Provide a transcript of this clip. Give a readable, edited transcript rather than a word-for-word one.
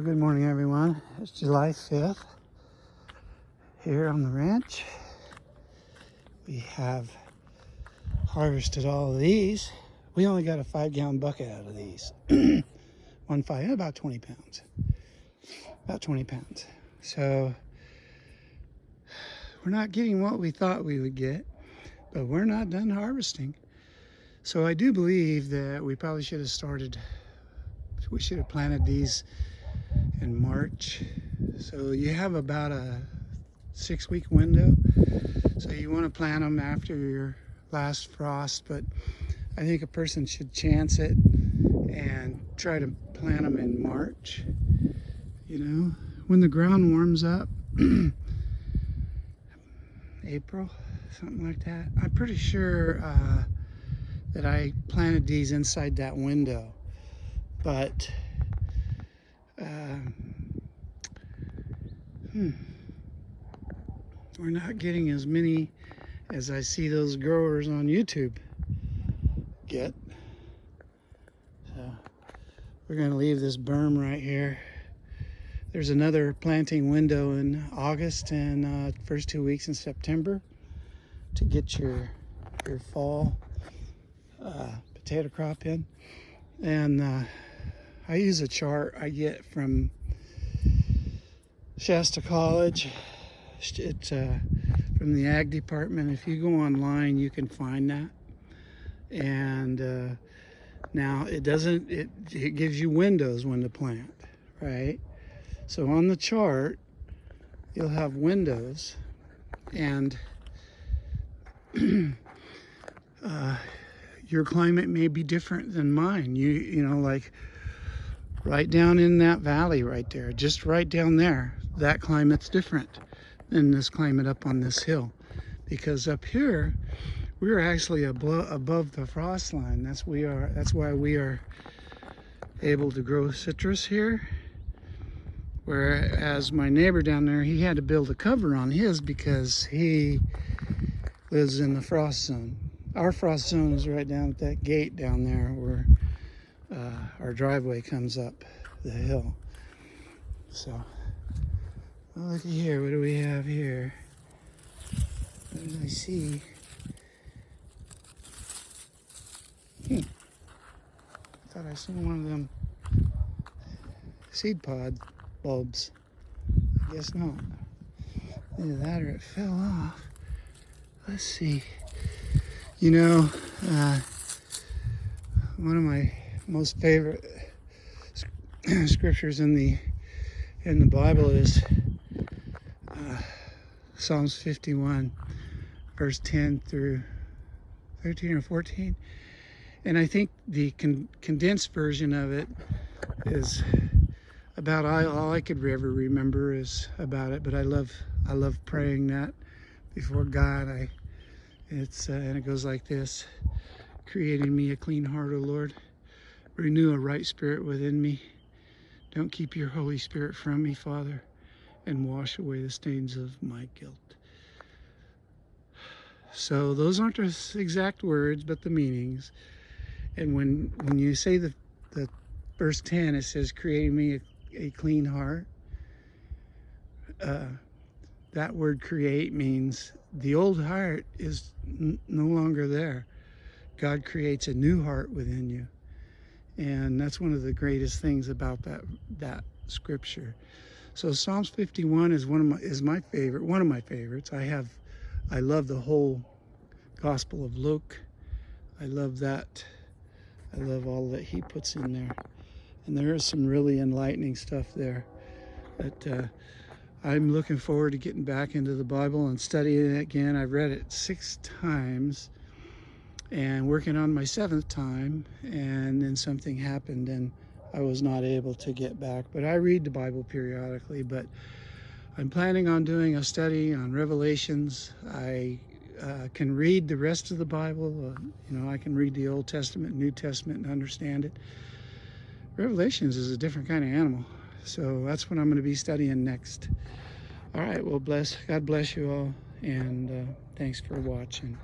Well, good morning, everyone. It's July 5th here on the ranch. We have harvested all of these. We only got a 5-gallon bucket out of these. About 20 pounds. About 20 pounds. So we're not getting what we thought we would get, but we're not done harvesting. So I do believe that we probably should have planted these in March. So you have about a 6-week window. So you want to plant them after your last frost, but I think a person should chance it and try to plant them in March. You know, when the ground warms up, April, something like that. I'm pretty sure that I planted these inside that window, but we're not getting as many as I see those growers on YouTube get. So we're going to leave this berm right here. There's another planting window in August and first 2 weeks in September to get your fall potato crop in. And I use a chart I get from Shasta College. It's from the ag department. If you go online, you can find that. And now it gives you windows when to plant, right? So on the chart, you'll have windows, and your climate may be different than mine. You know, like right down in that valley right there, just right down there, that climate's different than this climate up on this hill. Because up here, we're actually above the frost line. That's why we are able to grow citrus here. Whereas my neighbor down there, he had to build a cover on his because he lives in the frost zone. Our frost zone is right down at that gate down there where our driveway comes up the hill. So, well, look here. What do we have here? What did I see? I thought I saw one of them seed pod bulbs. I guess not. Either that or it fell off. Let's see. You know, one of my most favorite scriptures in the Bible is Psalms 51, verse 10 through 13 or 14. And I think the condensed version of it is about all I could ever remember is about it. But I love praying that before God. And it goes like this: create in me a clean heart, O Lord. Renew a right spirit within me. Don't keep your Holy Spirit from me, Father, and wash away the stains of my guilt. So those aren't the exact words, but the meanings. And when you say the verse 10, it says, create me a clean heart. That word create means the old heart is no longer there. God creates a new heart within you. And that's one of the greatest things about that scripture. So Psalms 51 is one of my favorites. I love the whole Gospel of Luke. I love that. I love all that he puts in there. And there is some really enlightening stuff there. But I'm looking forward to getting back into the Bible and studying it again. I've read it 6 times and working on my 7th time, and then something happened and I was not able to get back. But I read the Bible periodically, but I'm planning on doing a study on Revelations. I can read the rest of the Bible. I can read the Old Testament, New Testament, and understand it. Revelations is a different kind of animal. So that's what I'm going to be studying next. All right, well, God bless you all, and thanks for watching.